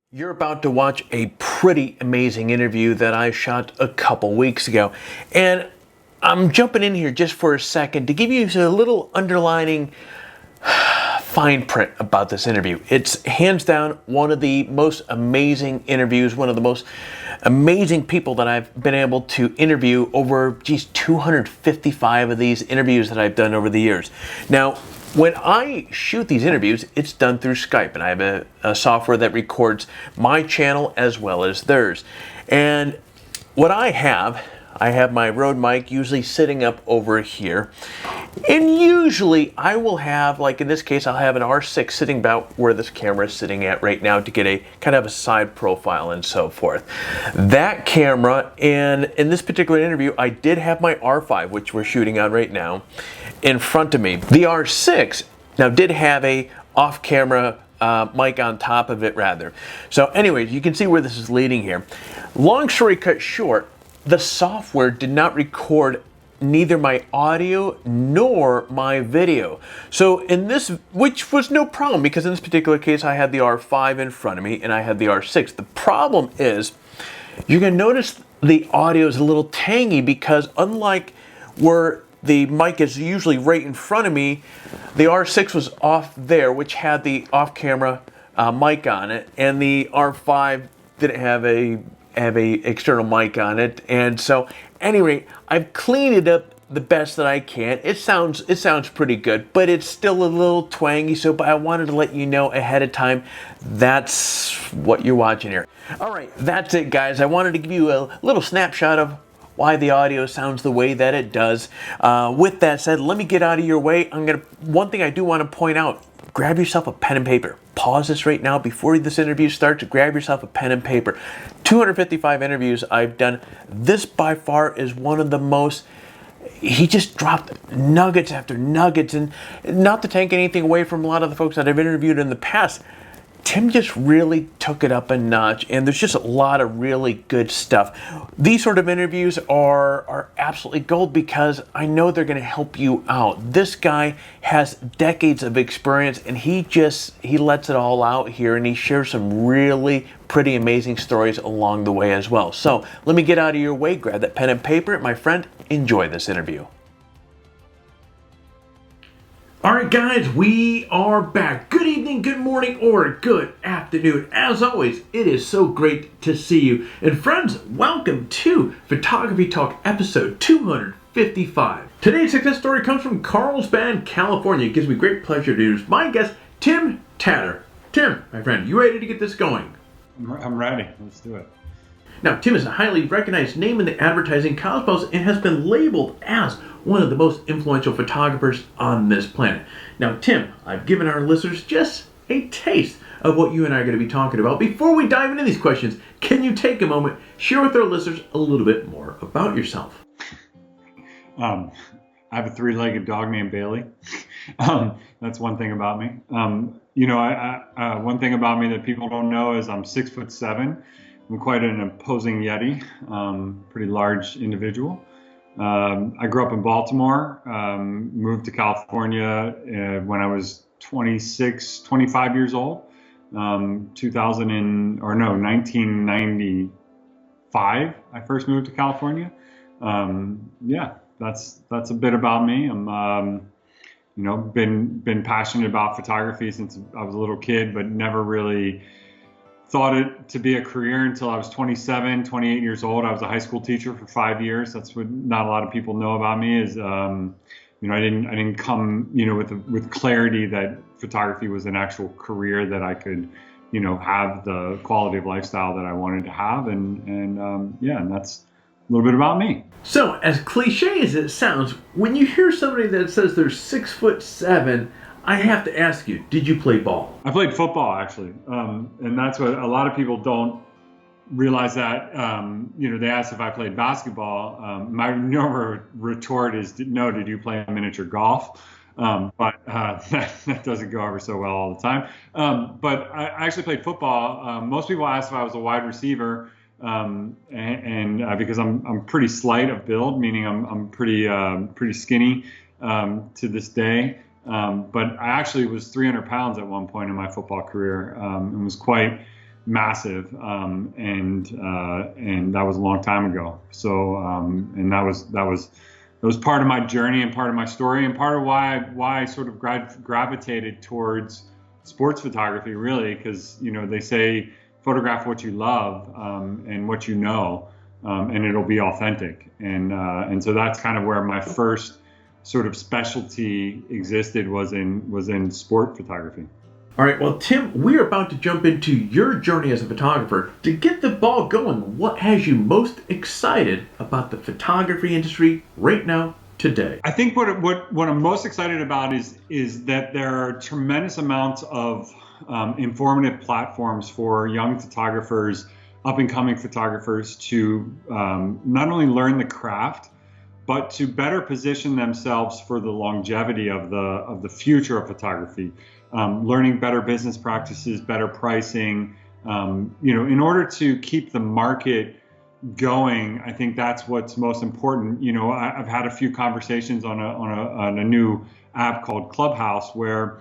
You're about to watch a pretty amazing interview that I shot a couple weeks ago. And I'm jumping in here just for a second to give you a little underlining fine print about this interview. It's hands down one of the most amazing interviews, one of the most amazing people that I've been able to interview over, 255 of these interviews that I've done over the years. Now, when I shoot these interviews, it's done through Skype, and I have a software that records my channel as well as theirs. And what I have my Rode mic usually sitting up over here. And usually I will have, like in this case, I'll have an R6 sitting about where this camera is sitting at right now to get a kind of a side profile and so forth. That camera, and in this particular interview, I did have my R5, which we're shooting on right now, in front of me. The R6 now did have a off-camera mic on top of it rather. So anyways, you can see where this is leading here. Long story cut short, the software did not record neither my audio nor my video. So in this, which was no problem because in this particular case I had the R5 in front of me and I had the R6. The problem is you're going to notice the audio is a little tangy because unlike where the mic is usually right in front of me, the R6 was off there, which had the off-camera mic on it, and the R5 didn't have a external mic on it. And so anyway, I've cleaned it up the best that I can. It sounds pretty good, but it's still a little twangy. But I wanted to let you know ahead of time that's what you're watching here. All right, that's it, guys. I wanted to give you a little snapshot of why the audio sounds the way that it does. With that said, let me get out of your way. One thing I do want to point out, grab yourself a pen and paper. Pause this right now before this interview starts. Grab yourself a pen and paper. 255 interviews I've done. This by far is one of the most, he just dropped nuggets after nuggets, and not to take anything away from a lot of the folks that I've interviewed in the past. Tim just really took it up a notch, and there's just a lot of really good stuff. These sort of interviews are absolutely gold because I know they're going to help you out. This guy has decades of experience, and he lets it all out here, and he shares some really pretty amazing stories along the way as well. So let me get out of your way, grab that pen and paper, my friend, enjoy this interview. All right, guys, we are back. Good evening, good morning, or good afternoon. As always, it is so great to see you. And friends, welcome to Photography Talk episode 255. Today's success story comes from Carlsbad, California. It gives me great pleasure to introduce my guest, Tim Tatter. Tim, my friend, you ready to get this going? I'm ready. Let's do it. Now, Tim is a highly recognized name in the advertising cosmos and has been labeled as one of the most influential photographers on this planet. Now, Tim, I've given our listeners just a taste of what you and I are going to be talking about. Before we dive into these questions, can you take a moment, share with our listeners a little bit more about yourself? I have a three-legged dog named Bailey. That's one thing about me. One thing about me that people don't know is I'm 6'7". I'm quite an imposing yeti, pretty large individual. I grew up in Baltimore, moved to California when I was 25 years old, 1995. I first moved to California. That's a bit about me. I'm, been passionate about photography since I was a little kid, but never really thought it to be a career until I was 28 years old. I was a high school teacher for 5 years. That's what not a lot of people know about me is, I didn't come, with clarity that photography was an actual career that I could, have the quality of lifestyle that I wanted to have. And that's a little bit about me. So as cliche as it sounds, when you hear somebody that says they're 6'7", I have to ask you, did you play ball? I played football, actually. And that's what a lot of people don't realize that, they ask if I played basketball. My normal retort is, no, did you play miniature golf? But that doesn't go over so well all the time. But I actually played football. Most people ask if I was a wide receiver. Because I'm pretty slight of build, meaning I'm pretty skinny to this day. But I actually was 300 pounds at one point in my football career, and was quite massive, and that was a long time ago. So and that was part of my journey and part of my story and part of why I sort of gravitated towards sports photography, really, because they say photograph what you love, and what you know, and it'll be authentic, and so that's kind of where my first sort of specialty existed, was in sport photography. All right, well, Tim, we're about to jump into your journey as a photographer. To get the ball going, what has you most excited about the photography industry right now, today? I think what I'm most excited about is that there are tremendous amounts of informative platforms for young photographers, up and coming photographers, to not only learn the craft, but to better position themselves for the longevity of the future of photography. Learning better business practices, better pricing, in order to keep the market going. I think that's what's most important. I've had a few conversations on a new app called Clubhouse, where,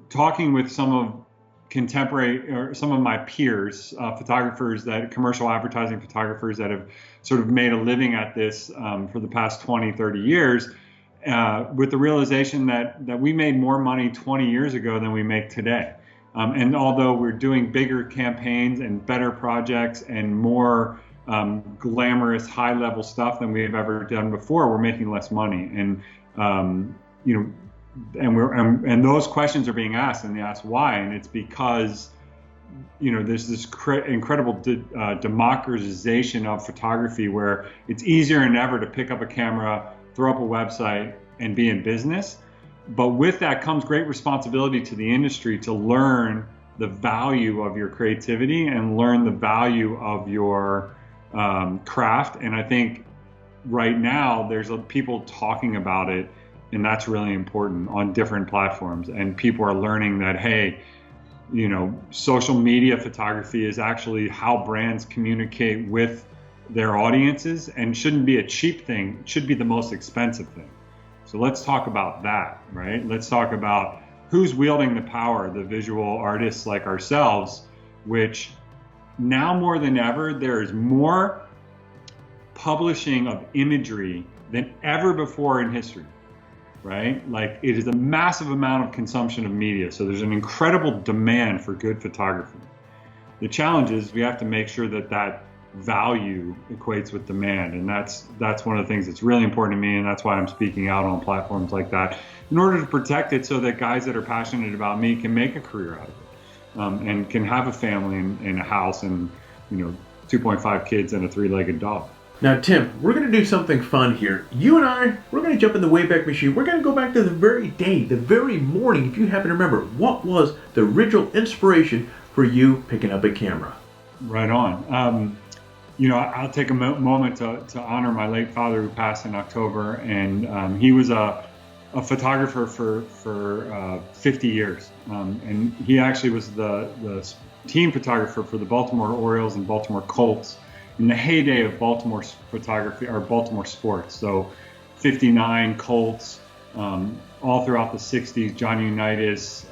talking with some of my peers, photographers, commercial advertising photographers that have sort of made a living at this for the past 20, 30 years, with the realization that we made more money 20 years ago than we make today. And although we're doing bigger campaigns and better projects and more glamorous, high-level stuff than we've ever done before, we're making less money. And and those questions are being asked, and they ask why, and it's because there's this incredible democratization of photography, where it's easier than ever to pick up a camera, throw up a website, and be in business. But with that comes great responsibility to the industry to learn the value of your creativity and learn the value of your craft. And I think right now there's people talking about it, and that's really important on different platforms. And people are learning that, hey, social media photography is actually how brands communicate with their audiences, and shouldn't be a cheap thing. It should be the most expensive thing. So let's talk about that, right? Let's talk about who's wielding the power, the visual artists like ourselves, which now more than ever, there is more publishing of imagery than ever before in history, right? Like, it is a massive amount of consumption of media. So there's an incredible demand for good photography. The challenge is we have to make sure that value equates with demand, and that's one of the things that's really important to me, and that's why I'm speaking out on platforms like that, in order to protect it, so that guys that are passionate about me can make a career out of it, and can have a family and a house and 2.5 kids and a 3-legged dog. Now, Tim, we're going to do something fun here. You and we're going to jump in the Wayback Machine. We're going to go back to the very day, the very morning, if you happen to remember, what was the original inspiration for you picking up a camera? Right on. I'll take a moment to honor my late father, who passed in October, and he was a photographer for 50 years, and he actually was the team photographer for the Baltimore Orioles and Baltimore Colts in the heyday of Baltimore photography, or Baltimore sports. So 59 Colts, all throughout the 60s, Johnny Unitas,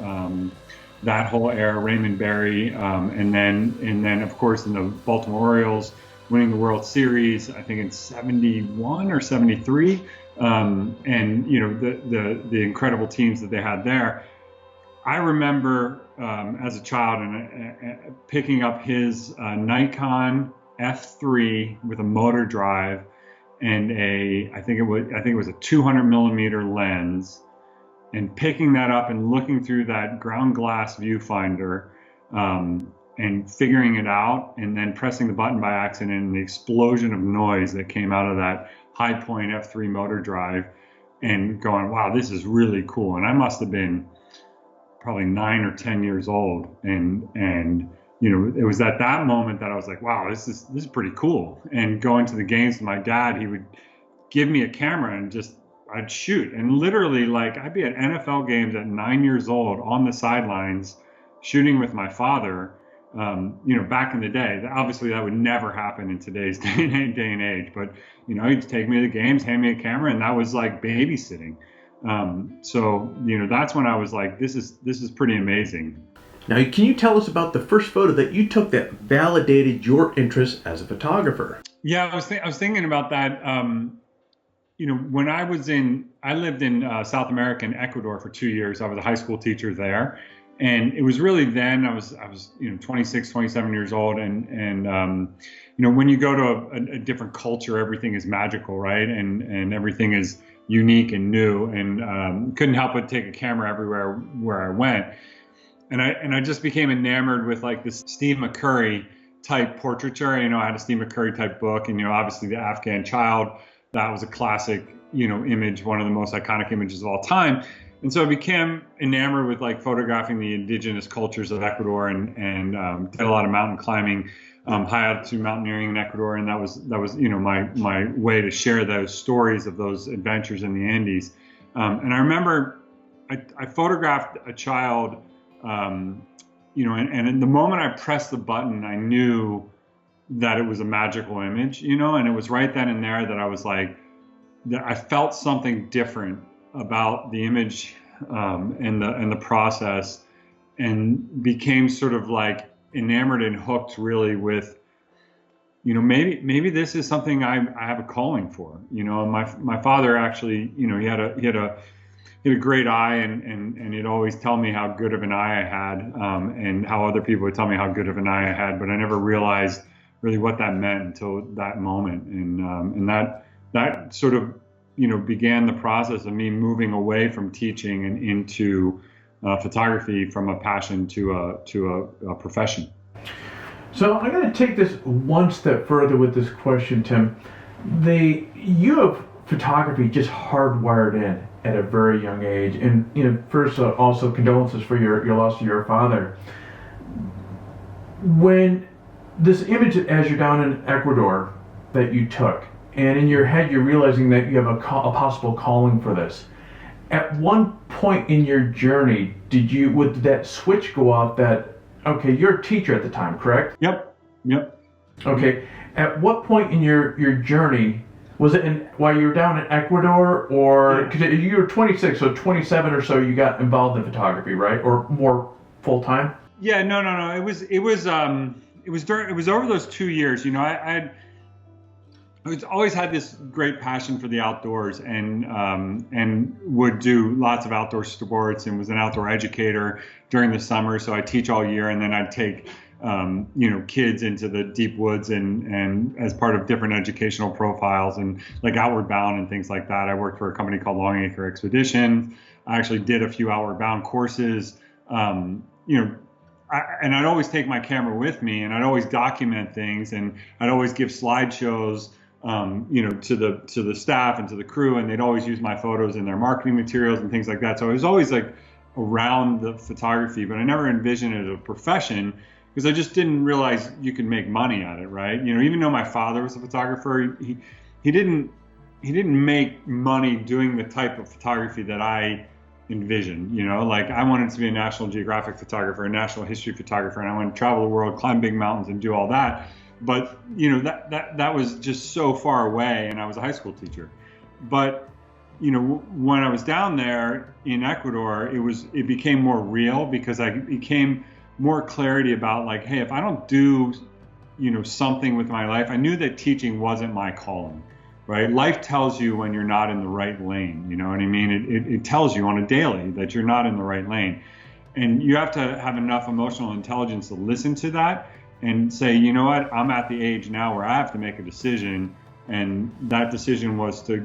that whole era, Raymond Berry, and then of course in the Baltimore Orioles, winning the World Series, I think in 71 or 73, and the incredible teams that they had there. I remember as a child and picking up his Nikon F3 with a motor drive and I think it was a 200 millimeter lens, and picking that up and looking through that ground glass viewfinder, and figuring it out, and then pressing the button by accident, and the explosion of noise that came out of that high point F3 motor drive, and going, wow, this is really cool. And I must have been probably 9 or 10 years old, and it was at that moment that I was like, wow, this is pretty cool. And going to the games with my dad, he would give me a camera and I'd shoot, and literally, like, I'd be at NFL games at 9 years old on the sidelines shooting with my father. Back in the day, obviously that would never happen in today's day and age, but he'd take me to the games, hand me a camera, and that was like babysitting. So that's when I was like, this is pretty amazing. Now, can you tell us about the first photo that you took that validated your interest as a photographer? Yeah, I was thinking about that. When I lived in South America in Ecuador for 2 years. I was a high school teacher there, and it was really then I was 26, 27 years old, and when you go to a different culture, everything is magical, right? And everything is unique and new, and couldn't help but take a camera everywhere where I went. And I just became enamored with like this Steve McCurry type portraiture. I had a Steve McCurry type book, and obviously the Afghan Child, that was a classic, image, one of the most iconic images of all time. And so I became enamored with like photographing the indigenous cultures of Ecuador, and did a lot of mountain climbing, high altitude mountaineering in Ecuador, and that was my way to share those stories of those adventures in the Andes. And I remember I photographed a child. And in the moment I pressed the button, I knew that it was a magical image, and it was right then and there that I was like, that I felt something different about the image, and the process, and became sort of like enamored and hooked really with, maybe this is something I have a calling for. My father actually, he had a great eye, and he'd always tell me how good of an eye I had, and how other people would tell me how good of an eye I had, but I never realized really what that meant until that moment. And that sort of, began the process of me moving away from teaching and into photography from a passion to a profession. So I'm going to take this one step further with this question, Tim. You have photography just hardwired in at a very young age, and first also condolences for your loss of your father. When this image, as you're down in Ecuador, that you took, and in your head you're realizing that you have a possible calling for this, at one point in your journey, would that switch go off that, okay, you're a teacher at the time, correct? Yep. Okay, at what point in your journey, was it while you were down in Ecuador, or because you were 26, so 27 or so, you got involved in photography, right? Or more full time? Yeah, no. It was over those 2 years. I always had this great passion for the outdoors, and would do lots of outdoor sports, and was an outdoor educator during the summer. So I teach all year, and then I'd take kids into the deep woods, and as part of different educational profiles, and like Outward Bound and things like that. I worked for a company called Longacre Expedition. I actually did a few Outward Bound courses. And I'd always take my camera with me, and I'd always document things, and I'd always give slideshows, to the staff and to the crew, and they'd always use my photos in their marketing materials and things like that. So I was always like around the photography, but I never envisioned it as a profession, because I just didn't realize you could make money at it, right? Even though my father was a photographer, he didn't make money doing the type of photography that I envisioned. Like I wanted to be a National Geographic photographer, a National History photographer, and I wanted to travel the world, climb big mountains, and do all that. But that was just so far away, and I was a high school teacher. But when I was down there in Ecuador, it became more real, because I became more clarity about like, hey, if I don't do, something with my life, I knew that teaching wasn't my calling, right? Life tells you when you're not in the right lane, you know what I mean? It tells you on a daily that you're not in the right lane. And you have to have enough emotional intelligence to listen to that and say, you know what, I'm at the age now where I have to make a decision. And that decision was to,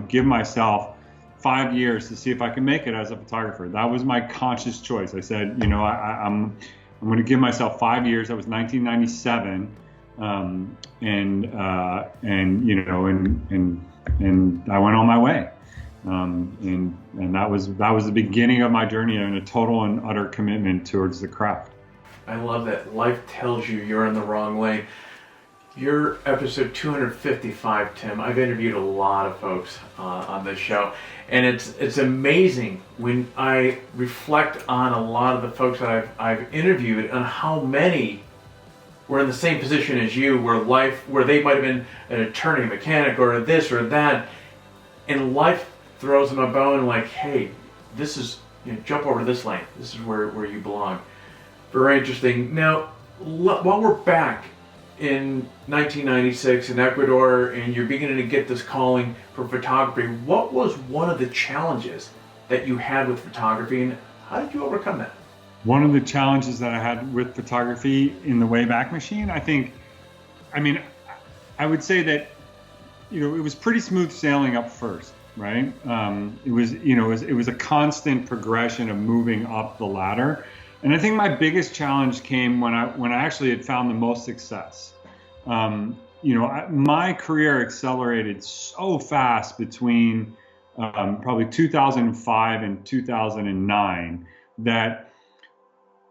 give myself 5 years to see if I can make it as a photographer. That was my conscious choice. I said, I'm going to give myself 5 years. That was 1997, and I went on my way, and that was the beginning of my journey, and a total and utter commitment towards the craft. I love that. Life tells you you're in the wrong lane. You're episode 255, Tim. I've interviewed a lot of folks on this show, and it's amazing when I reflect on a lot of the folks that I've interviewed, and how many were in the same position as you, where they might have been an attorney, mechanic, or this or that, and life throws them a bone like, hey, this is, jump over to this lane. This is where you belong. Very interesting. Now, while we're back in 1996 in Ecuador and you're beginning to get this calling for photography, what was one of the challenges that you had with photography and how did you overcome that? One of the challenges that I had with photography in the Wayback Machine, I would say that, it was pretty smooth sailing up first, right? It was a constant progression of moving up the ladder. And I think my biggest challenge came when I actually had found the most success. My career accelerated so fast between probably 2005 and 2009 that,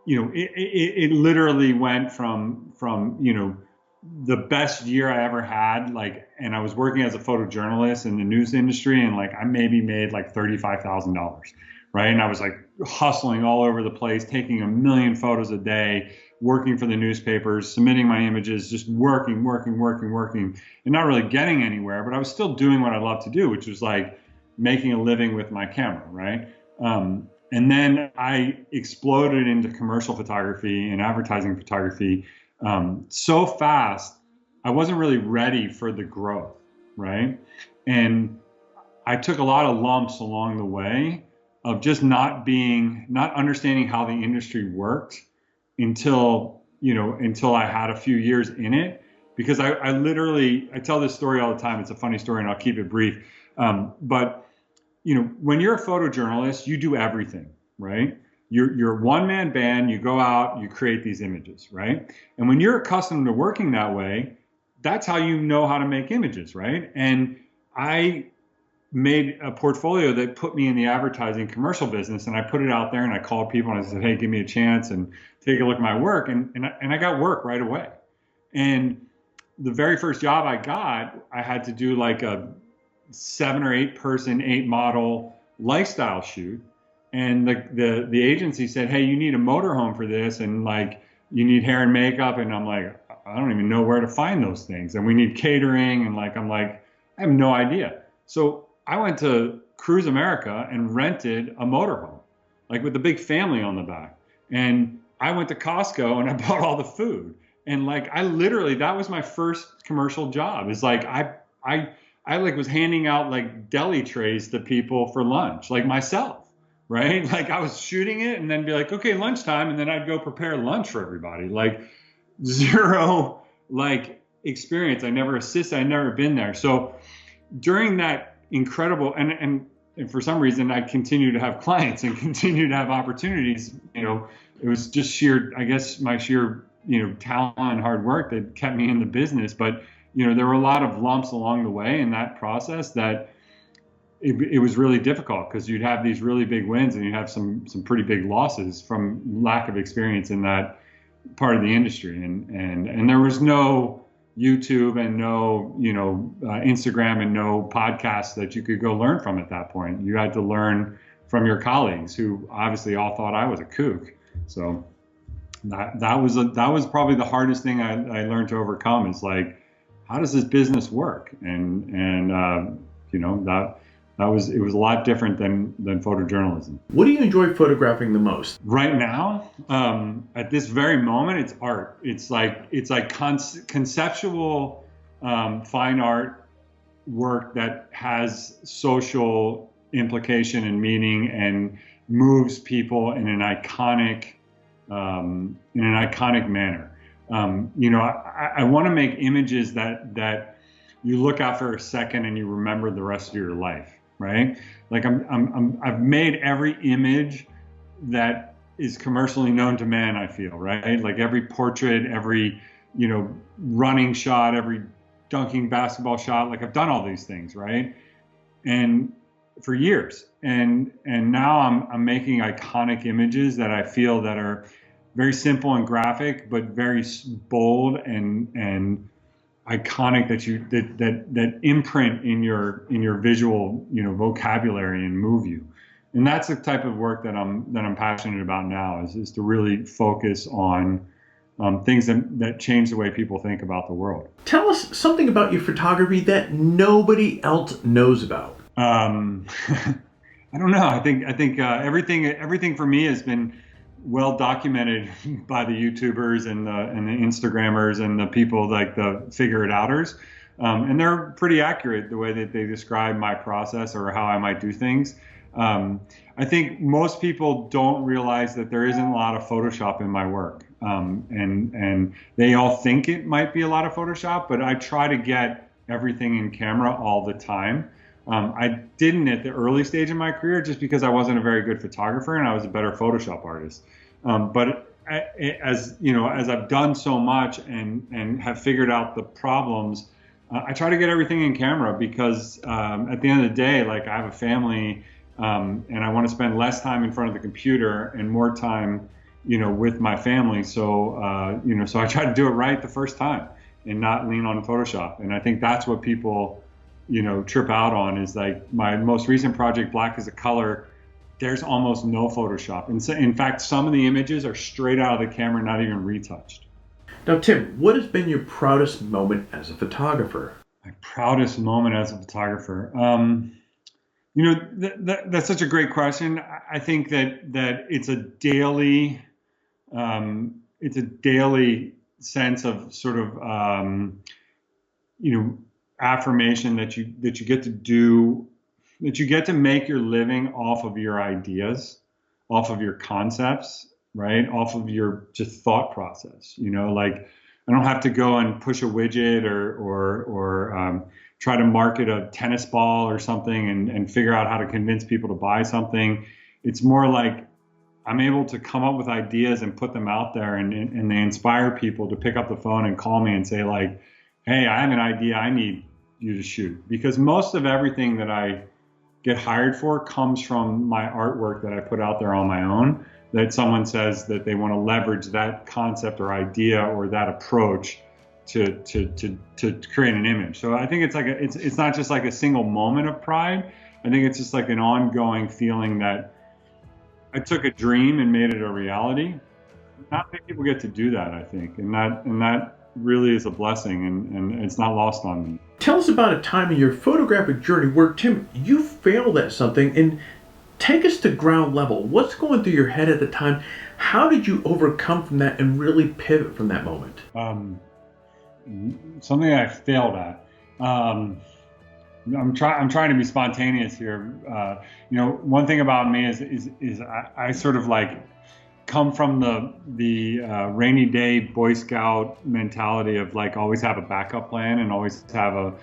it literally went from the best year I ever had, and I was working as a photojournalist in the news industry, and I maybe made $35,000, right? And I was hustling all over the place, taking 1 million photos a day, working for the newspapers, submitting my images, just working, and not really getting anywhere, but I was still doing what I love to do, which was making a living with my camera, right? And then I exploded into commercial photography and advertising photography so fast, I wasn't really ready for the growth, right? And I took a lot of lumps along the way of just not understanding how the industry worked until I had a few years in it. Because I tell this story all the time. It's a funny story and I'll keep it brief. But when you're a photojournalist, you do everything, right? You're a one-man band, you go out, you create these images, right? And when you're accustomed to working that way, that's how you know how to make images, right? And I made a portfolio that put me in the advertising commercial business, and I put it out there and I called people and I said, hey, give me a chance and take a look at my work. And I got work right away. And the very first job I got, I had to do a 7 or 8 person, 8 model lifestyle shoot. And the agency said, hey, you need a motorhome for this, and you need hair and makeup. And I'm I don't even know where to find those things. And we need catering. And I have no idea. So I went to Cruise America and rented a motorhome, with a big family on the back. And I went to Costco and I bought all the food. And that was my first commercial job. Is I was handing out deli trays to people for lunch, myself. Right? I was shooting it and then be okay, lunchtime. And then I'd go prepare lunch for everybody. Zero, experience. I never assisted. I'd never been there. So during that incredible, and for some reason, I continue to have clients and continue to have opportunities. It was just my sheer, talent and hard work that kept me in the business. But, there were a lot of lumps along the way in that process that it was really difficult, because you'd have these really big wins and you'd have some pretty big losses from lack of experience in that part of the industry. And there was no YouTube and no, Instagram and no podcasts that you could go learn from at that point. You had to learn from your colleagues, who obviously all thought I was a kook. So that was probably the hardest thing I learned to overcome, is how does this business work? It was a lot different than photojournalism. What do you enjoy photographing the most? Right now, at this very moment, it's art. It's conceptual fine art work that has social implication and meaning and moves people in an iconic manner. I want to make images that you look at for a second and you remember the rest of your life. Right? I've made every image that is commercially known to man, I feel, right? Every portrait, every, running shot, every dunking basketball shot, I've done all these things, right? And for years. And now I'm making iconic images that I feel that are very simple and graphic, but very bold and iconic, that imprint in your visual, vocabulary and move you. And that's the type of work that I'm passionate about now, is to really focus on things that change the way people think about the world. Tell us something about your photography that nobody else knows about. I don't know. I think everything for me has been well documented by the YouTubers and the Instagrammers and the people like the figure it outers. And they're pretty accurate the way that they describe my process or how I might do things. I think most people don't realize that there isn't a lot of Photoshop in my work. And they all think it might be a lot of Photoshop, but I try to get everything in camera all the time. I didn't at the early stage of my career just because I wasn't a very good photographer and I was a better Photoshop artist. But as you know, as I've done so much and have figured out the problems, I try to get everything in camera because at the end of the day, like I have a family and I want to spend less time in front of the computer and more time, with my family. So, so I try to do it right the first time and not lean on Photoshop. And I think that's what people, trip out on is like my most recent project, Black is a Color. There's almost no Photoshop. And so, in fact, some of the images are straight out of the camera, not even retouched. Now, Tim, what has been your proudest moment as a photographer? My proudest moment as a photographer. That's such a great question. I think that it's a daily sense of sort of affirmation that you get to do, that you get to make your living off of your ideas, off of your concepts, right? Off of your just thought process. Like I don't have to go and push a widget or try to market a tennis ball or something and figure out how to convince people to buy something. It's more like I'm able to come up with ideas and put them out there and they inspire people to pick up the phone and call me and say like, hey, I have an idea I need you to shoot. Because most of everything that I get hired for comes from my artwork that I put out there on my own, that someone says that they want to leverage that concept or idea or that approach to create an image. So I think it's like it's not just like a single moment of pride. I think it's just like an ongoing feeling that I took a dream and made it a reality. Not many people get to do that, I think, and that really is a blessing, and it's not lost on me. Tell us about a time in your photographic journey where, Tim, you failed at something, and take us to ground level. What's going through your head at the time? How did you overcome from that and really pivot from that moment? Something I failed at. I'm trying to be spontaneous here. One thing about me is I sort of like come from the rainy day Boy Scout mentality of like always have a backup plan and always have a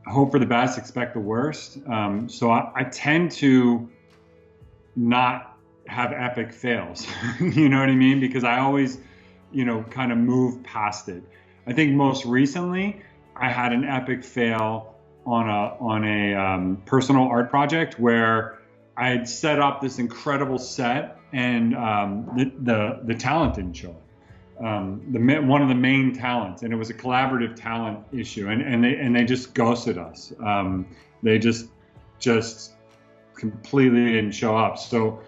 hope for the best, expect the worst. So I tend to not have epic fails. You know what I mean? Because I always, kind of move past it. I think most recently I had an epic fail on a personal art project where I had set up this incredible set and the talent didn't show up. One of the main talents, and it was a collaborative talent issue, and they just ghosted us. They just completely didn't show up. So,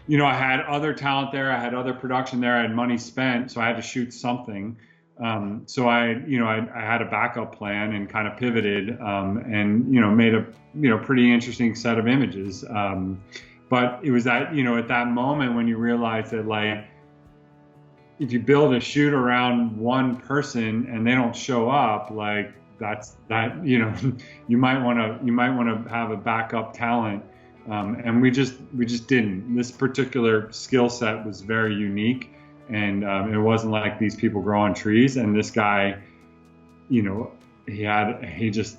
I had other talent there, I had other production there, I had money spent, so I had to shoot something. So I had a backup plan and kind of pivoted and made a pretty interesting set of images. But it was that at that moment when you realize that like if you build a shoot around one person and they don't show up, like you might want to have a backup talent. And we just didn't. This particular skill set was very unique. And it wasn't like these people grow on trees. And this guy, he just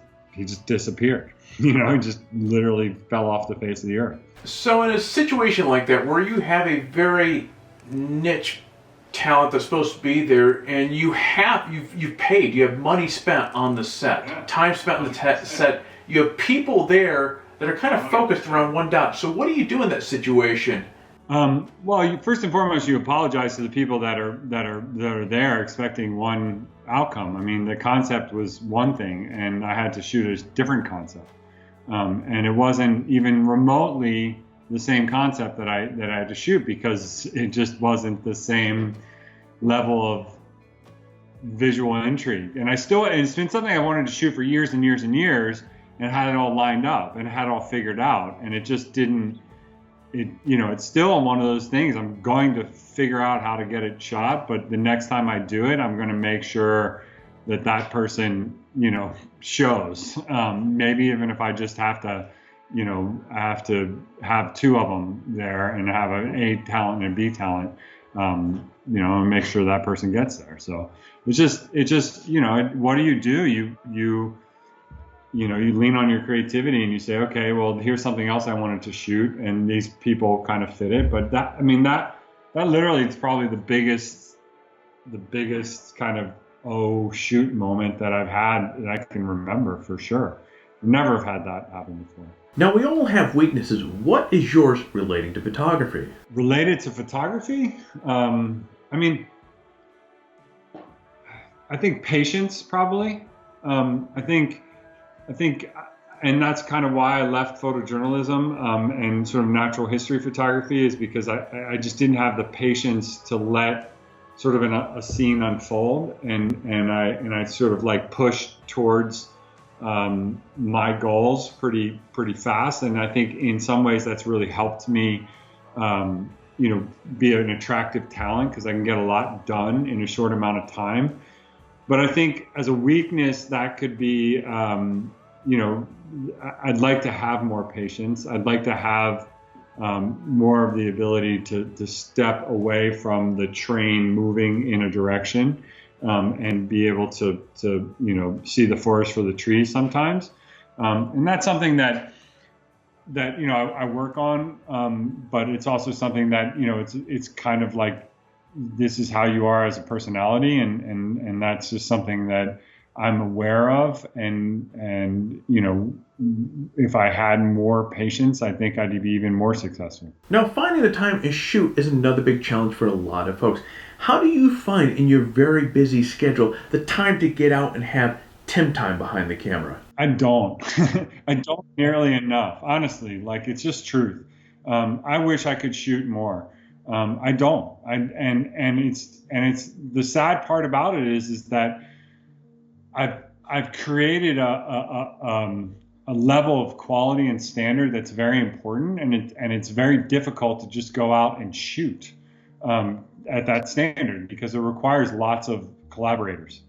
disappeared. He just literally fell off the face of the earth. So in a situation like that, where you have a very niche talent that's supposed to be there, and you've paid, you have money spent on the set, time spent on the set, you have people there that are kind of focused around one dot. So what do you do in that situation? Well, first and foremost, you apologize to the people that are there expecting one outcome. I mean, the concept was one thing, and I had to shoot a different concept, and it wasn't even remotely the same concept that I had to shoot because it just wasn't the same level of visual intrigue. And it's been something I wanted to shoot for years and years and years, and had it all lined up and had it all figured out, and it just didn't it's still one of those things. I'm going to figure out how to get it shot, but the next time I do it, I'm going to make sure that person, shows. Maybe even if I just have to, I have to have two of them there and have an A talent and a B talent, and make sure that person gets there. So it's just, what do? You lean on your creativity and you say, okay, well, here's something else I wanted to shoot, and these people kind of fit it. But that literally is probably the biggest kind of shoot moment that I've had that I can remember for sure. Never have had that happen before. Now, we all have weaknesses. What is yours relating to photography? Related to photography? I think patience, probably. I think, and that's kind of why I left photojournalism and sort of natural history photography, is because I just didn't have the patience to let sort of a scene unfold, and I sort of like pushed towards my goals pretty fast. And I think in some ways that's really helped me, be an attractive talent, because I can get a lot done in a short amount of time. But I think as a weakness, that could be, I'd like to have more patience. I'd like to have more of the ability to step away from the train moving in a direction, and be able to see the forest for the trees sometimes. And that's something that I work on, but it's also something that, it's kind of like, this is how you are as a personality, and that's just something that I'm aware of, and if I had more patience, I think I'd be even more successful. Now, finding the time to shoot is another big challenge for a lot of folks. How do you find in your very busy schedule the time to get out and have Tim time behind the camera? I don't. I don't nearly enough, honestly. Like, it's just truth. I wish I could shoot more. I don't. And it's the sad part about it is that I've created a level of quality and standard that's very important, and it's very difficult to just go out and shoot at that standard, because it requires lots of collaborators,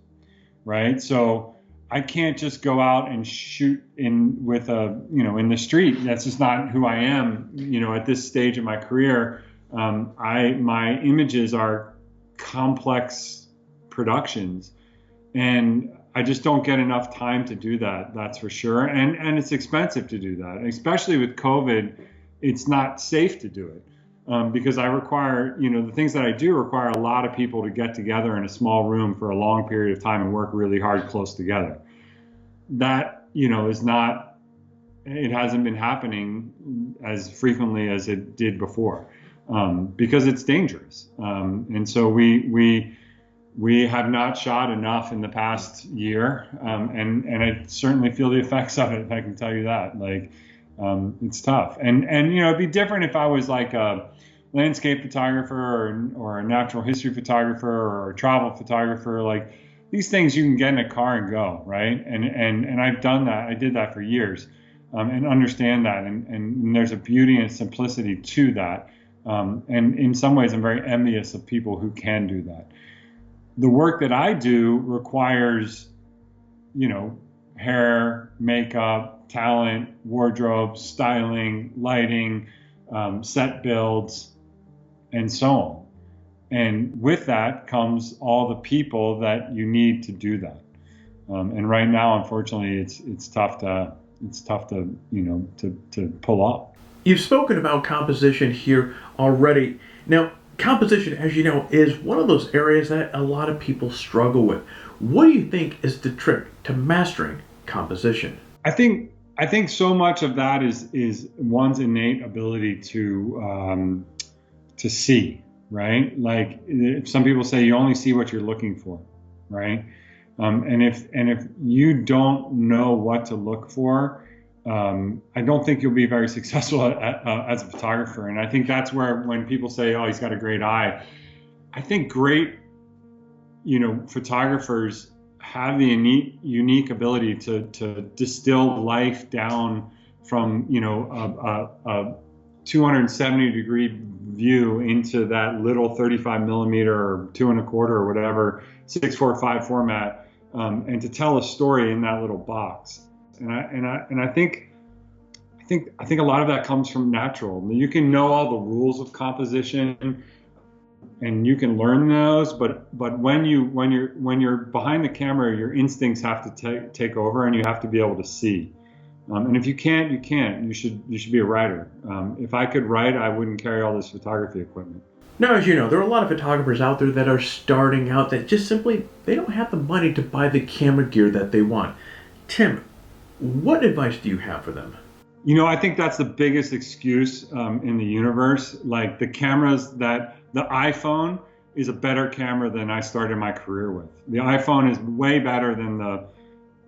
right? So I can't just go out and shoot in the street. That's just not who I am, at this stage of my career. My images are complex productions, and I just don't get enough time to do that. That's for sure. And it's expensive to do that, especially with COVID. It's not safe to do it, because I require, the things that I do require a lot of people to get together in a small room for a long period of time and work really hard close together. That, is not, it hasn't been happening as frequently as it did before. Because it's dangerous. And so we have not shot enough in the past year. And I certainly feel the effects of it. I can tell you that. Like, it's tough. And it'd be different if I was like a landscape photographer or a natural history photographer or a travel photographer. Like, these things you can get in a car and go, right? And I've done that. I did that for years, and understand that. And there's a beauty and simplicity to that. And in some ways, I'm very envious of people who can do that. The work that I do requires, hair, makeup, talent, wardrobe, styling, lighting, set builds, and so on. And with that comes all the people that you need to do that. And right now, unfortunately, it's tough to pull off. You've spoken about composition here already. Now, composition, as you know, is one of those areas that a lot of people struggle with. What do you think is the trick to mastering composition? I think so much of that is one's innate ability to see, right? Like, some people say you only see what you're looking for, right? And if you don't know what to look for, I don't think you'll be very successful as a photographer. And I think that's where, when people say, "Oh, he's got a great eye," I think great, photographers have the unique ability to distill life down from, a 270-degree view into that little 35 millimeter or 2.25 or whatever 645 format, and to tell a story in that little box. And I think a lot of that comes from natural. You can know all the rules of composition and you can learn those, but when you're behind the camera, your instincts have to take over, and you have to be able to see. And if you can't, you can't. You should be a writer. If I could write, I wouldn't carry all this photography equipment. Now, as you know, there are a lot of photographers out there that are starting out that just simply, they don't have the money to buy the camera gear that they want. Tim, what advice do you have for them? I think that's the biggest excuse in the universe. Like the iPhone is a better camera than I started my career with. The iPhone is way better than the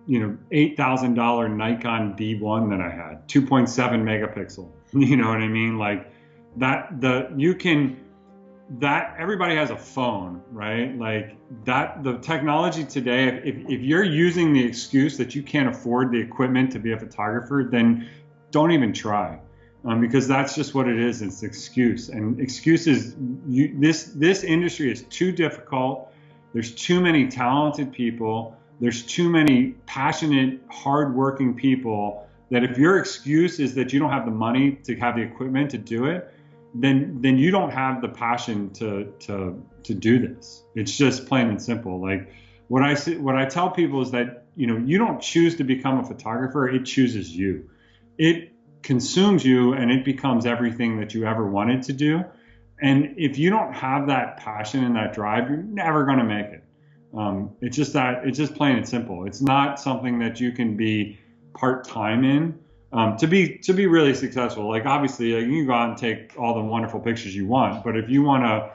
$8,000 Nikon D1 that I had, 2.7 megapixel. You know what I mean? Like everybody has a phone, right? Like the technology today, if you're using the excuse that you can't afford the equipment to be a photographer, then don't even try, because that's just what it is. It's an excuse, and excuses. This industry is too difficult. There's too many talented people. There's too many passionate, hardworking people that if your excuse is that you don't have the money to have the equipment to do it, then you don't have the passion to do this. It's just plain and simple. Like what I tell people is that you don't choose to become a photographer. It chooses you. It consumes you, and it becomes everything that you ever wanted to do. And if you don't have that passion and that drive, you're never going to make it. It's just plain and simple. It's not something that you can be part-time in to be really successful. Like obviously, you can go out and take all the wonderful pictures you want, but if you want to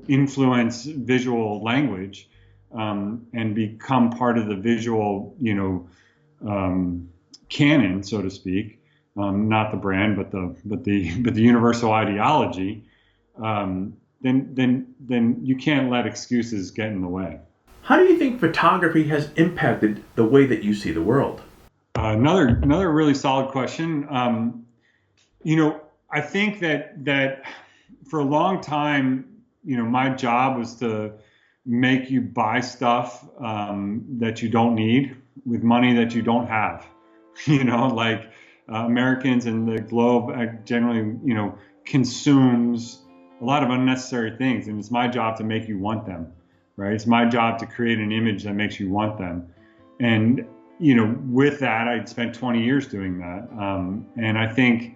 influence visual language and become part of the visual canon, so to speak, not the brand, but the universal ideology, then you can't let excuses get in the way. How do you think photography has impacted the way that you see the world? Another really solid question. I think that for a long time, my job was to make you buy stuff that you don't need with money that you don't have. Americans and the globe generally, consumes a lot of unnecessary things, and it's my job to make you want them, right? It's my job to create an image that makes you want them. And, with that, I'd spent 20 years doing that. And I think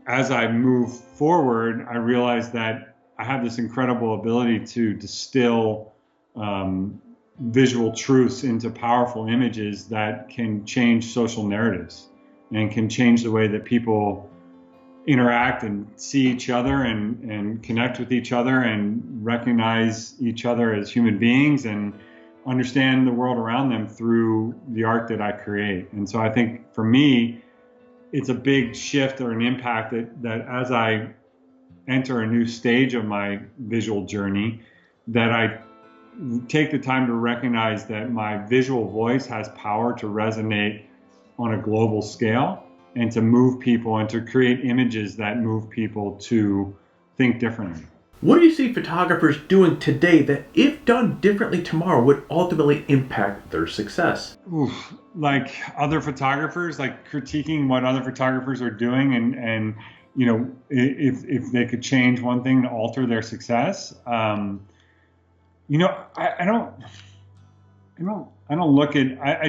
as I move forward, I realized that I have this incredible ability to distill visual truths into powerful images that can change social narratives and can change the way that people interact and see each other and connect with each other and recognize each other as human beings and understand the world around them through the art that I create. And so I think for me, it's a big shift or an impact that as I enter a new stage of my visual journey, that I take the time to recognize that my visual voice has power to resonate on a global scale and to move people and to create images that move people to think differently. What do you see photographers doing today that, if done differently tomorrow, would ultimately impact their success? Like other photographers, like critiquing what other photographers are doing and if they could change one thing to alter their success. I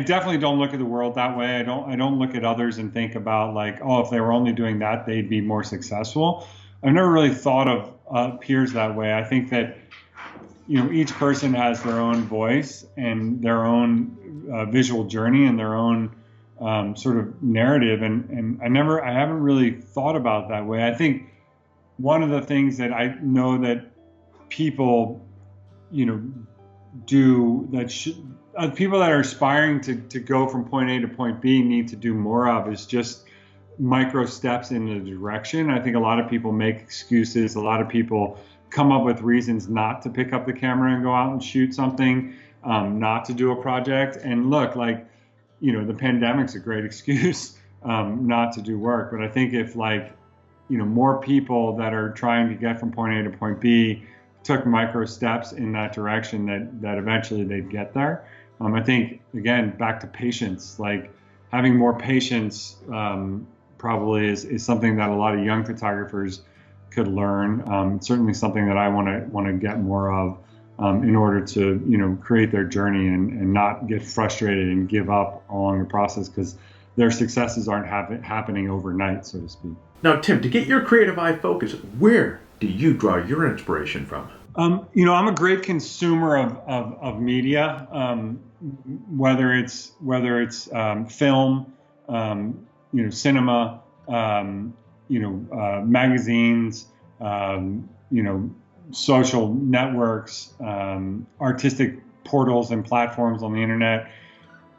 definitely don't look at the world that way. I don't look at others and think about like, oh, if they were only doing that, they'd be more successful. I've never really thought of peers that way. I think that, each person has their own voice and their own visual journey and their own sort of narrative. And I haven't really thought about that way. I think one of the things that I know that people, do that people that are aspiring to go from point A to point B need to do more of is just micro steps in the direction. I think a lot of people make excuses. A lot of people come up with reasons not to pick up the camera and go out and shoot something, not to do a project. And look, the pandemic's a great excuse. not to do work. But I think if more people that are trying to get from point A to point B took micro steps in that direction, that eventually they'd get there. I think, again, back to patience, like having more patience probably is something that a lot of young photographers could learn. Certainly something that I want to get more of in order to, create their journey and not get frustrated and give up along the process, because their successes aren't happening overnight, so to speak. Now, Tim, to get your creative eye focused, where do you draw your inspiration from? I'm a great consumer of media, whether it's film, cinema, magazines, social networks, artistic portals and platforms on the internet.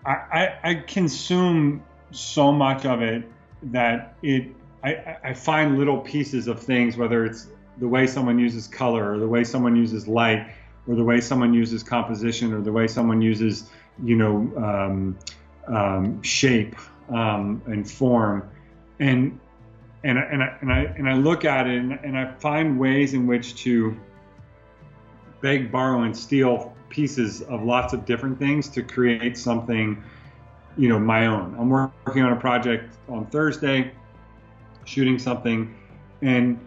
I consume so much of it that I find little pieces of things, whether it's the way someone uses color, or the way someone uses light, or the way someone uses composition, or the way someone uses, shape and form, and I look at it and I find ways in which to beg, borrow, and steal pieces of lots of different things to create something, my own. I'm working on a project on Thursday, shooting something, and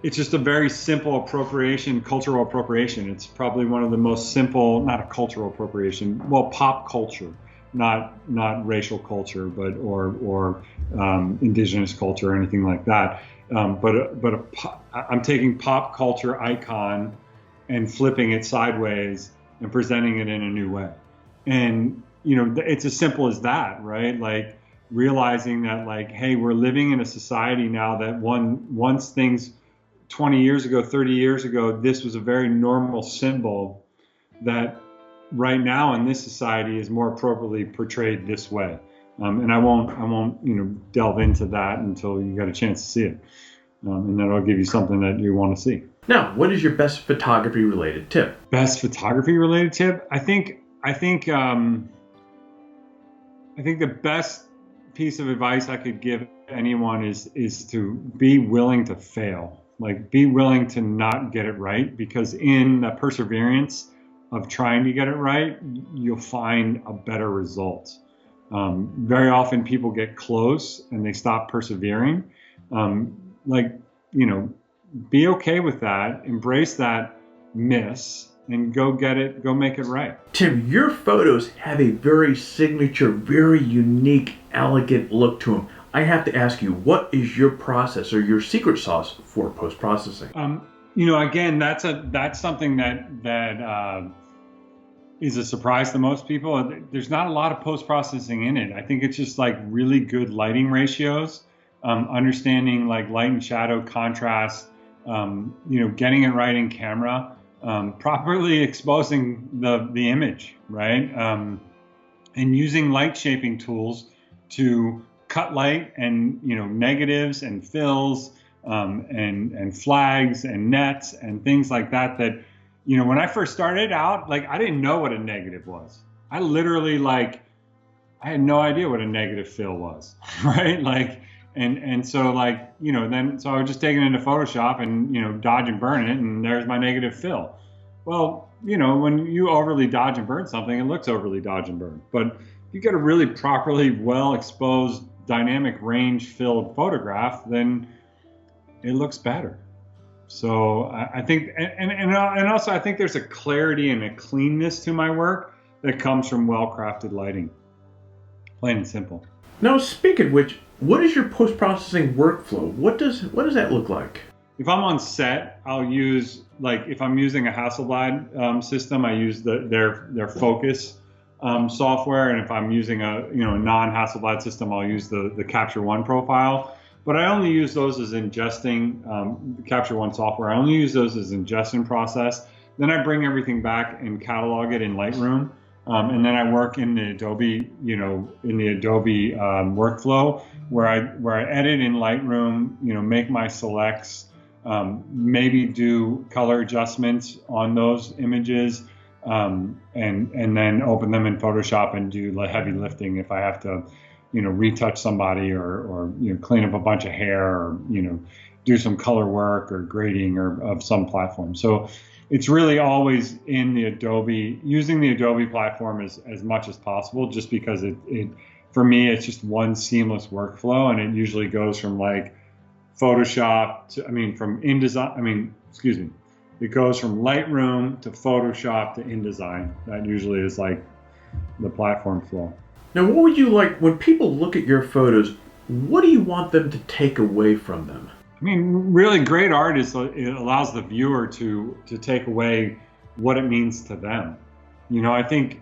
it's just a very simple cultural appropriation. It's probably one of the most simple, not a cultural appropriation, pop culture, not racial culture, but or indigenous culture or anything like that. I'm taking pop culture icon and flipping it sideways and presenting it in a new way. And it's as simple as that, right? Like realizing that, hey, we're living in a society now that once things 20 years ago, 30 years ago, this was a very normal symbol, that right now in this society is more appropriately portrayed this way. And I won't delve into that until you got a chance to see it. And that'll give you something that you want to see. Now, what is your best photography related tip? Best photography related tip? I think the best piece of advice I could give anyone is to be willing to fail. Like, be willing to not get it right, because in the perseverance of trying to get it right, you'll find a better result. Very often people get close and they stop persevering. Be okay with that, embrace that miss, and go get it, go make it right. Tim, your photos have a very signature, very unique, elegant look to them. I have to ask you, what is your process or your secret sauce for post-processing? Again, that's something that is a surprise to most people. There's not a lot of post-processing in it. I think it's just like really good lighting ratios, understanding like light and shadow contrast, getting it right in camera, properly exposing the image, right? And using light shaping tools to cut light and negatives and fills and flags and nets and things like that when I first started out, I didn't know what a negative was. I literally I had no idea what a negative fill was, right? So I would just take it into Photoshop and dodge and burn it, and there's my negative fill. Well, when you overly dodge and burn something, it looks overly dodge and burn. But if you get a really properly well exposed dynamic range filled photograph, then it looks better. So I think, and also I think there's a clarity and a cleanness to my work that comes from well-crafted lighting, plain and simple. Now, speaking of which, what is your post-processing workflow? What does that look like? If I'm on set, I'll use, if I'm using a Hasselblad system, I use their Focus software, and if I'm using a non-Hasselblad system, I'll use the Capture One profile. But I only use those as ingesting the Capture One software. I only use those as ingestion process. Then I bring everything back and catalog it in Lightroom, and then I work in the Adobe, workflow where I edit in Lightroom, make my selects, maybe do color adjustments on those images. And then open them in Photoshop and do heavy lifting if I have to retouch somebody or clean up a bunch of hair or, do some color work or grading or of some platform. So it's really always in the using the Adobe platform as much as possible, just because it for me, it's just one seamless workflow, and it usually goes from like Photoshop to, from InDesign, it goes from Lightroom to Photoshop to InDesign. That usually is like the platform flow. Now, what would you like, when people look at your photos, what do you want them to take away from them? Really great art it allows the viewer to take away what it means to them. I think,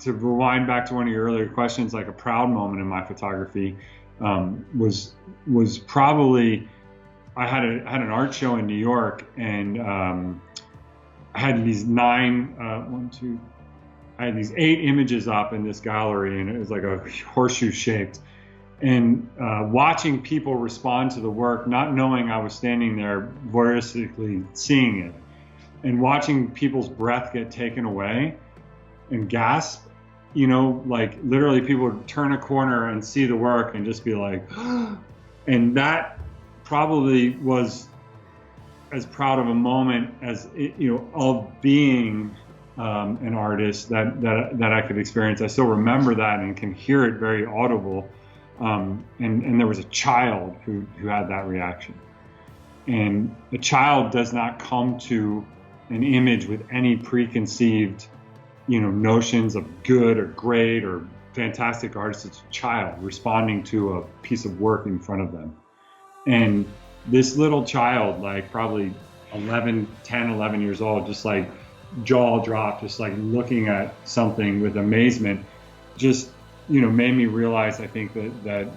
to rewind back to one of your earlier questions, like a proud moment in my photography was probably, I had an art show in New York, and I had these I had these 8 images up in this gallery, and it was like a horseshoe shaped. And watching people respond to the work, not knowing I was standing there voyeuristically seeing it, and watching people's breath get taken away and gasp, like literally people would turn a corner and see the work and just be like, and that probably was as proud of a moment as of being an artist that I could experience. I still remember that and can hear it very audible. And there was a child who had that reaction. And a child does not come to an image with any preconceived, notions of good or great or fantastic artists. It's a child responding to a piece of work in front of them. And this little child, like probably 10, 11 years old, just like jaw dropped, just like looking at something with amazement, just made me realize, I think, that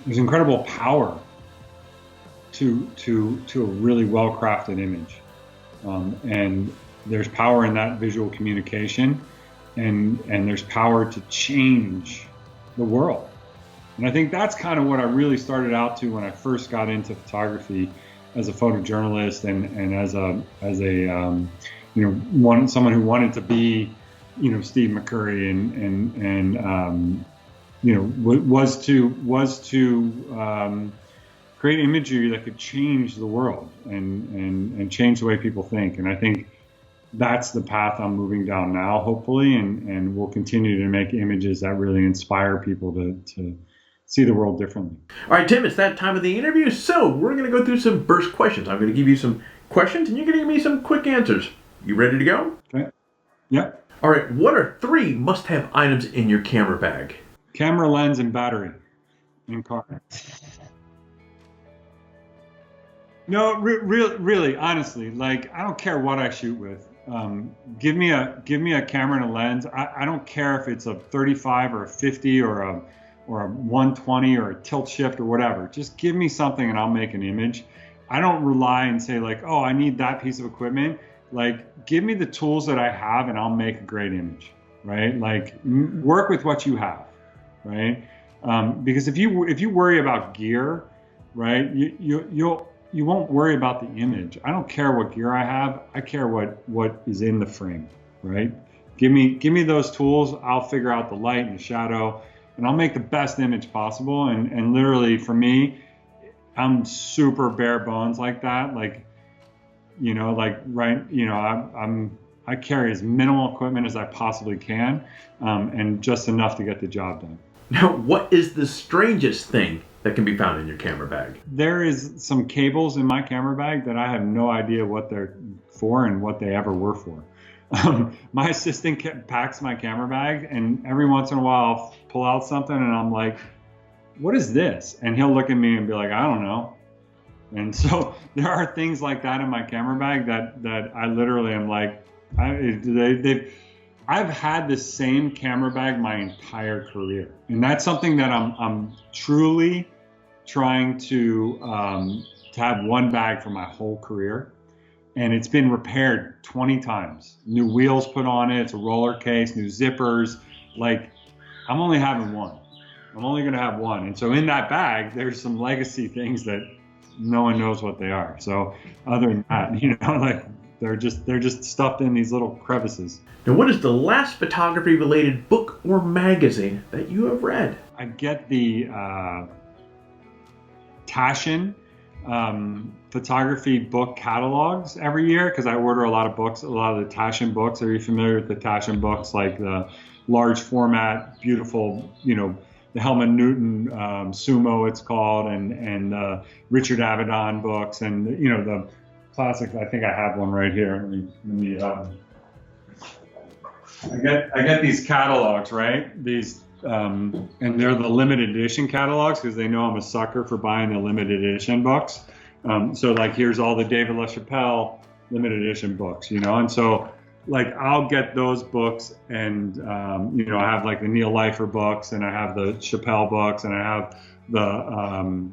there's incredible power to a really well-crafted image, and there's power in that visual communication, and there's power to change the world. And I think that's kind of what I really started out to when I first got into photography as a photojournalist and as someone who wanted to be Steve McCurry and was to create imagery that could change the world and change the way people think. And I think that's the path I'm moving down now, hopefully, and we'll continue to make images that really inspire people to see the world differently. All right, Tim, it's that time of the interview, so we're going to go through some burst questions. I'm going to give you some questions, and you're going to give me some quick answers. You ready to go? Okay. Yeah. All right, what are 3 must-have items in your camera bag? Camera, lens, and battery in car. No, really, honestly, like I don't care what I shoot with. Give me a camera and a lens. I don't care if it's a 35 or a 50 or a 120 or a tilt shift or whatever. Just give me something and I'll make an image. I don't rely and say like, oh, I need that piece of equipment. Like, give me the tools that I have and I'll make a great image, right? Like, work with what you have, right? Because if you worry about gear, right, you won't worry about the image. I don't care what gear I have. I care what is in the frame, right? Give me those tools. I'll figure out the light and the shadow, and I'll make the best image possible. And literally for me, I'm super bare bones like that. I carry as minimal equipment as I possibly can, and just enough to get the job done. Now, what is the strangest thing that can be found in your camera bag? There is some cables in my camera bag that I have no idea what they're for and what they ever were for. My assistant packs my camera bag, and every once in a while I'll pull out something and I'm like, what is this? And he'll look at me and be like, I don't know. And so there are things like that in my camera bag that I literally am like, I've had the same camera bag my entire career. And that's something that I'm truly trying to have one bag for my whole career. And it's been repaired 20 times. New wheels put on it, it's a roller case, new zippers. Like, I'm only having one. I'm only gonna have one. And so in that bag, there's some legacy things that no one knows what they are. So other than that, like They're just stuffed in these little crevices. Now, what is the last photography-related book or magazine that you have read? I get the Chasan photography book catalogs every year because I order a lot of books, a lot of the Chasan books. Are you familiar with the Chasan books, like the large format, beautiful, the Helmut Newton Sumo, it's called, and Richard Avedon books, and the classics. I think I have one right here. I get these catalogs, right? These and they're the limited edition catalogs because they know I'm a sucker for buying the limited edition books. So like here's all the David LaChapelle limited edition books, and so like I'll get those books, and I have like the Neil Leifer books, and I have the Chappelle books, and I have the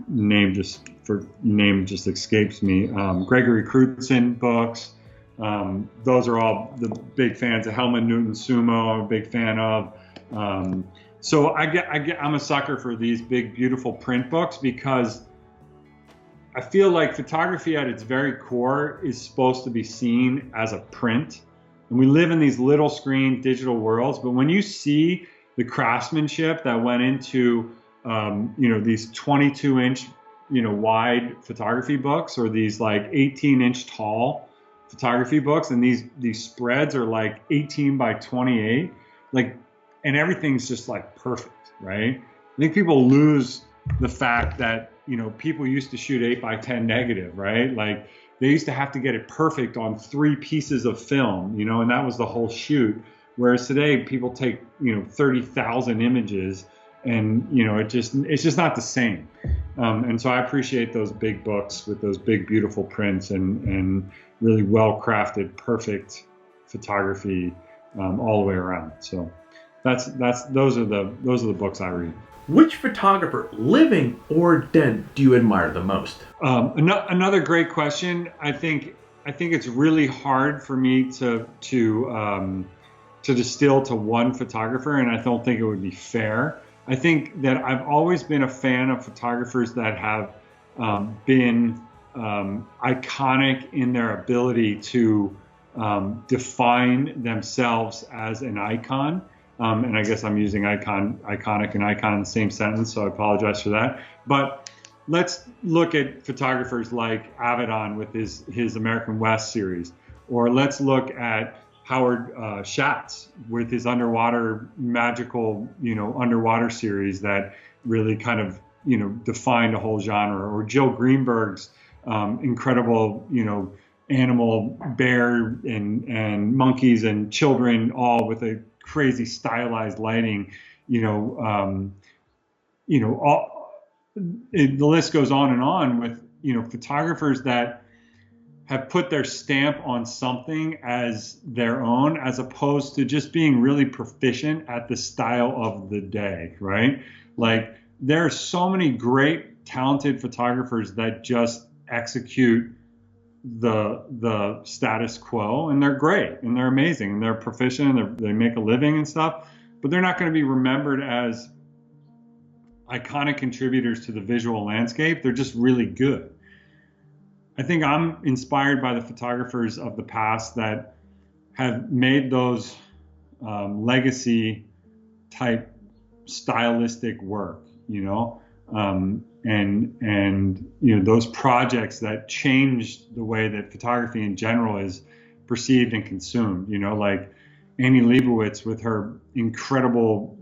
name just escapes me. Gregory Crutzen books. Those are all the big fans of. Helmut Newton Sumo, I'm a big fan of. So I'm a sucker for these big, beautiful print books because I feel like photography at its very core is supposed to be seen as a print. And we live in these little screen digital worlds, but when you see the craftsmanship that went into, these 22-inch, wide photography books, or these like 18-inch tall photography books, and these spreads are like 18 by 28, and everything's just like perfect, right? I think people lose the fact that, people used to shoot 8x10 negative, right? Like they used to have to get it perfect on 3 pieces of film, and that was the whole shoot. Whereas today people take, 30,000 images, and, it's just not the same. And so I appreciate those big books with those big, beautiful prints and really well-crafted, perfect photography all the way around. So those are the books I read. Which photographer, living or dead, do you admire the most? Another great question. I think it's really hard for me to distill to one photographer, and I don't think it would be fair. I think that I've always been a fan of photographers that have been iconic in their ability to define themselves as an icon. And I guess I'm using iconic, and icon in the same sentence, so I apologize for that. But let's look at photographers like Avedon with his American West series, or let's look at Howard Schatz with his underwater magical, underwater series that really kind of, defined a whole genre, or Jill Greenberg's incredible, animal, bear and monkeys and children, all with a crazy stylized lighting, the list goes on and on with, photographers that have put their stamp on something as their own, as opposed to just being really proficient at the style of the day, right? Like there are so many great, talented photographers that just execute the status quo, and they're great and they're amazing and they're proficient and they make a living and stuff, but they're not going to be remembered as iconic contributors to the visual landscape. They're just really good. I think I'm inspired by the photographers of the past that have made those legacy type stylistic work, and those projects that changed the way that photography in general is perceived and consumed, like Annie Leibovitz with her incredible,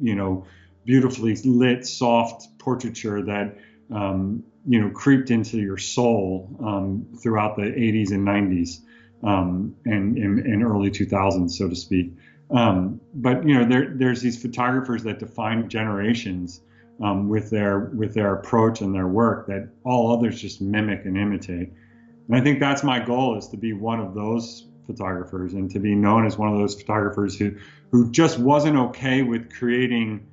beautifully lit, soft portraiture that, creeped into your soul throughout the 80s and 90s and early 2000s, so to speak. But there's these photographers that define generations with their approach and their work that all others just mimic and imitate. And I think that's my goal, is to be one of those photographers and to be known as one of those photographers who just wasn't okay with creating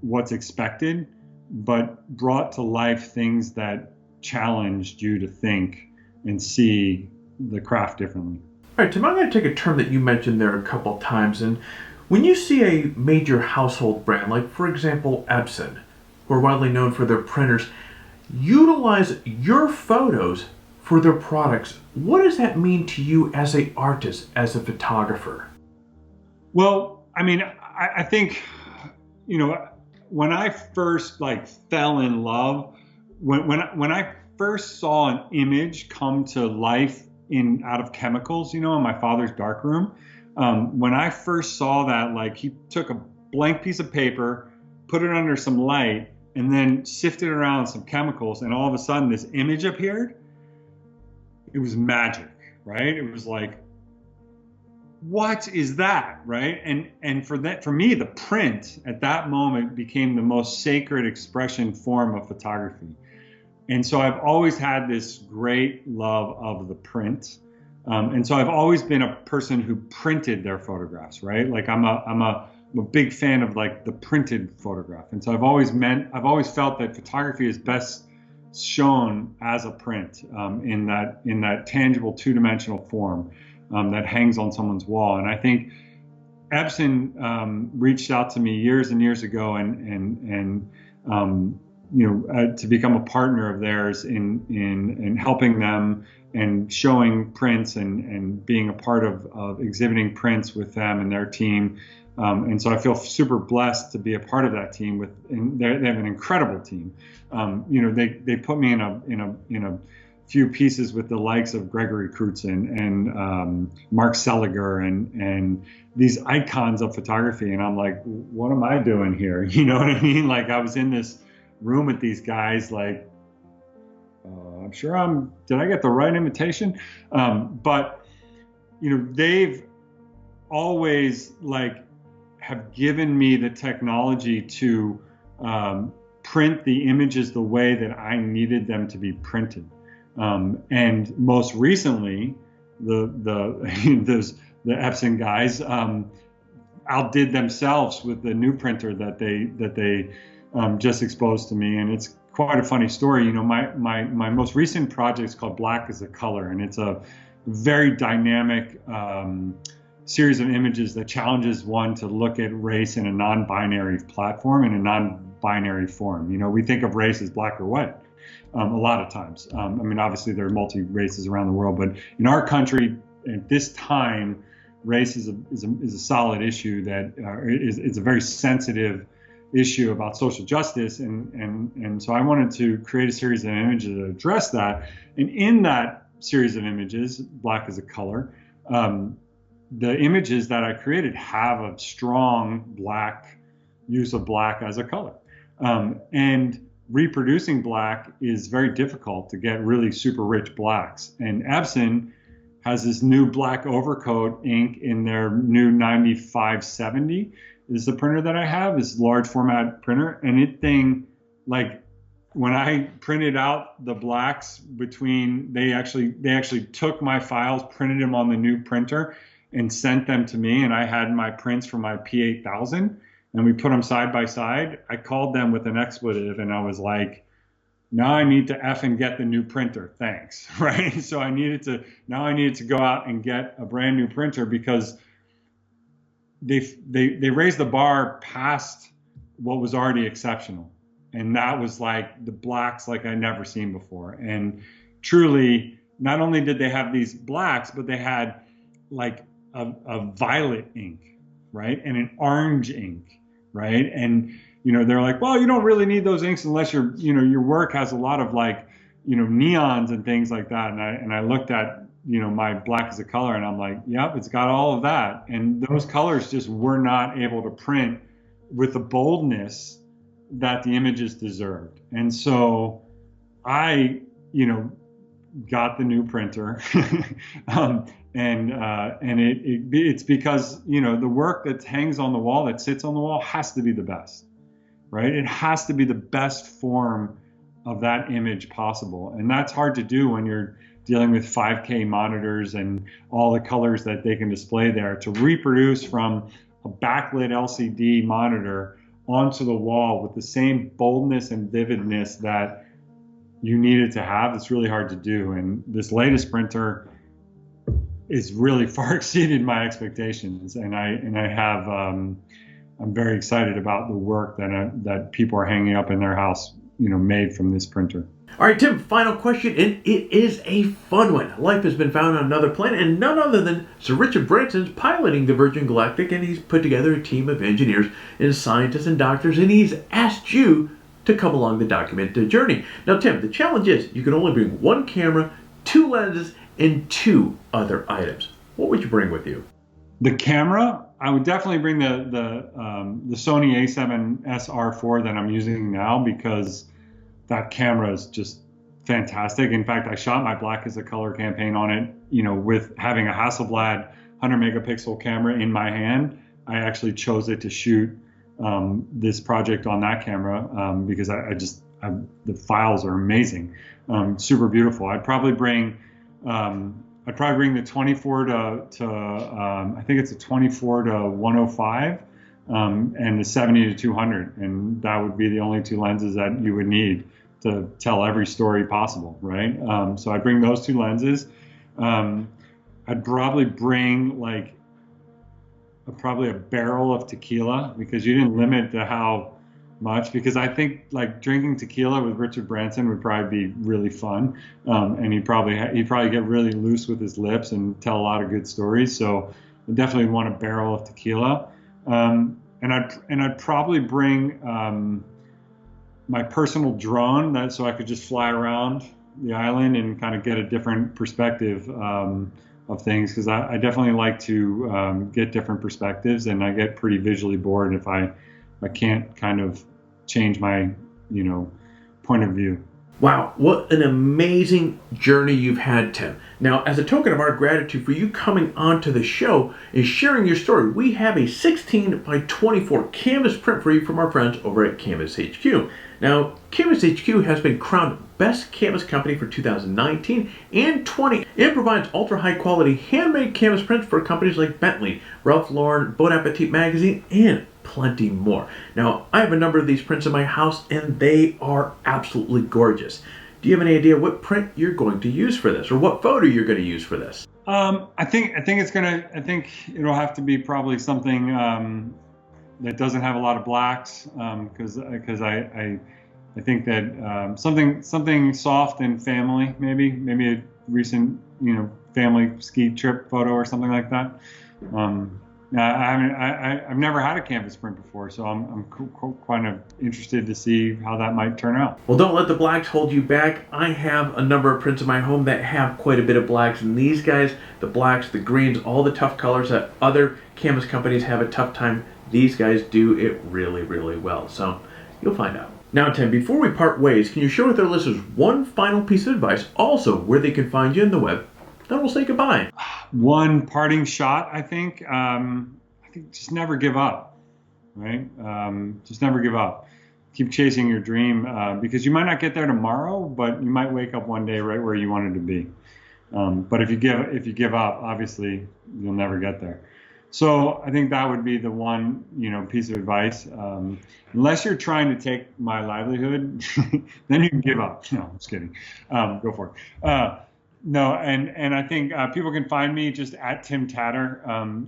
what's expected, but brought to life things that challenged you to think and see the craft differently. All right, Tim, I'm going to take a term that you mentioned there a couple times. And when you see a major household brand, like, for example, Epson, who are widely known for their printers, utilize your photos for their products. What does that mean to you as an artist, as a photographer? Well, I mean, I think, when I first fell in love, when I first saw an image come to life out of chemicals, in my father's darkroom, when I first saw that, he took a blank piece of paper, put it under some light, and then sifted around some chemicals, and all of a sudden this image appeared. It was magic, right? It was like, what is that, right? And for me, the print at that moment became the most sacred expression form of photography. And so I've always had this great love of the print. And so I've always been a person who printed their photographs, right? I'm a big fan of the printed photograph. And so I've always felt that photography is best shown as a print, in that tangible two-dimensional form, that hangs on someone's wall. And I think Epson reached out to me years and years ago and to become a partner of theirs in helping them and showing prints and being a part of exhibiting prints with them and their team. And so I feel super blessed to be a part of that team. They have an incredible team. They put me in a few pieces with the likes of Gregory Crutzen and Mark Seliger and these icons of photography. And I'm like, what am I doing here? You know what I mean? I was in this room with these guys, I'm sure did I get the right invitation? But they've always have given me the technology to print the images the way that I needed them to be printed. And most recently, the Epson guys outdid themselves with the new printer that they just exposed to me. And it's quite a funny story. My most recent project is called Black is a Color, and it's a very dynamic series of images that challenges one to look at race in a non-binary platform, in a non-binary form. We think of race as black or white a lot of times. Obviously there are multi-races around the world, but in our country at this time, race is a solid issue that is a very sensitive issue about social justice. And so I wanted to create a series of images that address that. And in that series of images, Black is a Color, the images that I created have a strong use of black as a color. And reproducing black is very difficult to get really super rich blacks. And Epson has this new black overcoat ink in their new 9570 is the printer that I have, this large format printer. And when I printed out the blacks they actually took my files, printed them on the new printer, and sent them to me, and I had my prints from my P8000, and we put them side by side. I called them with an expletive, and I was like, now I need to effing get the new printer, thanks, right? So I needed to go out and get a brand new printer, because they raised the bar past what was already exceptional, and that was the blacks I never seen before. And truly, not only did they have these blacks, but they had a violet ink, right? And an orange ink, right? And, they're like, well, you don't really need those inks unless your work has a lot of neons and things like that. And I looked at, my Black is a Color, and I'm like, yep, it's got all of that. And those colors just were not able to print with the boldness that the images deserved. And so I, got the new printer, it's because the work that hangs on the wall, that sits on the wall, has to be the best, right? It has to be the best form of that image possible, and that's hard to do when you're dealing with 5K monitors and all the colors that they can display there. To reproduce from a backlit LCD monitor onto the wall with the same boldness and vividness that you needed to have, it's really hard to do. And this latest printer is really far exceeded my expectations, and I'm very excited about the work that people are hanging up in their house made from this printer. All right, Tim, final question, and it is a fun one. Life has been found on another planet, and none other than Sir Richard Branson's piloting the Virgin Galactic, and he's put together a team of engineers and scientists and doctors, and he's asked you to come along the documented journey. Now, Tim, the challenge is you can only bring one camera, 2 lenses, and 2 other items. What would you bring with you? The camera, I would definitely bring the Sony A7S R4 that I'm using now, because that camera is just fantastic. In fact, I shot my Black is a Color campaign on it, with having a Hasselblad 100 megapixel camera in my hand. I actually chose it to shoot this project on that camera because the files are amazing, super beautiful. I'd probably bring the 24 to I think it's a 24 to 105 and the 70 to 200, and that would be the only 2 lenses that you would need to tell every story possible, right? So I'd bring those 2 lenses. I'd probably bring probably a barrel of tequila, because you didn't limit to how much, because I think drinking tequila with Richard Branson would probably be really fun, and he'd probably get really loose with his lips and tell a lot of good stories. So I definitely want a barrel of tequila, and I'd probably bring my personal drone, so I could just fly around the island and kind of get a different perspective of things, because I definitely like to get different perspectives, and I get pretty visually bored if I can't kind of change my point of view. Wow, what an amazing journey you've had, Tim. Now, as a token of our gratitude for you coming onto the show and sharing your story, we have a 16 by 24 canvas print for you from our friends over at Canvas HQ. Now, Canvas HQ has been crowned Best Canvas Company for 2019 and 20, and provides ultra high quality handmade canvas prints for companies like Bentley, Ralph Lauren, Bon Appetit Magazine, and plenty more. Now, I have a number of these prints in my house, and they are absolutely gorgeous. Do you have any idea what print you're going to use for this, or what photo you're going to use for this? I think it'll have to be probably something that doesn't have a lot of blacks, because I think that something soft and family, maybe a recent family ski trip photo or something like that. I've never had a canvas print before, so I'm kind of interested to see how that might turn out. Well, don't let the blacks hold you back. I have a number of prints in my home that have quite a bit of blacks, and these guys, the blacks, the greens, all the tough colors that other canvas companies have a tough time, these guys do it really, really well. So you'll find out. Now, Tim, before we part ways, can you share with our listeners one final piece of advice, also where they can find you in the web? Then we'll say goodbye. One parting shot, I think just never give up, right? Just never give up. Keep chasing your dream, because you might not get there tomorrow, but you might wake up one day right where you wanted to be. But if you give up, obviously you'll never get there. So I think that would be the one, piece of advice. Unless you're trying to take my livelihood, then you can give up. No, I'm just kidding. Go for it. No, and I think people can find me just at Tim Tatter.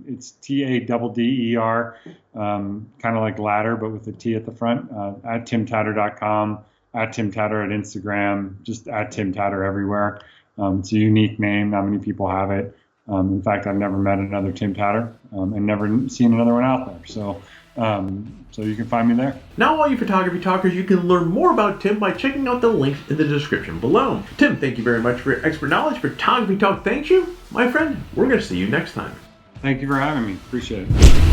It's TADDER, kind of like ladder, but with a T at the front. At timtatter.com, at Tim Tatter at Instagram, just at Tim Tatter everywhere. It's a unique name. Not many people have it. In fact, I've never met another Tim Tatter and never seen another one out there. So you can find me there. Now, all you photography talkers, you can learn more about Tim by checking out the links in the description below. Tim, thank you very much for your expert knowledge. Photography Talk thanks you. My friend, we're going to see you next time. Thank you for having me. Appreciate it.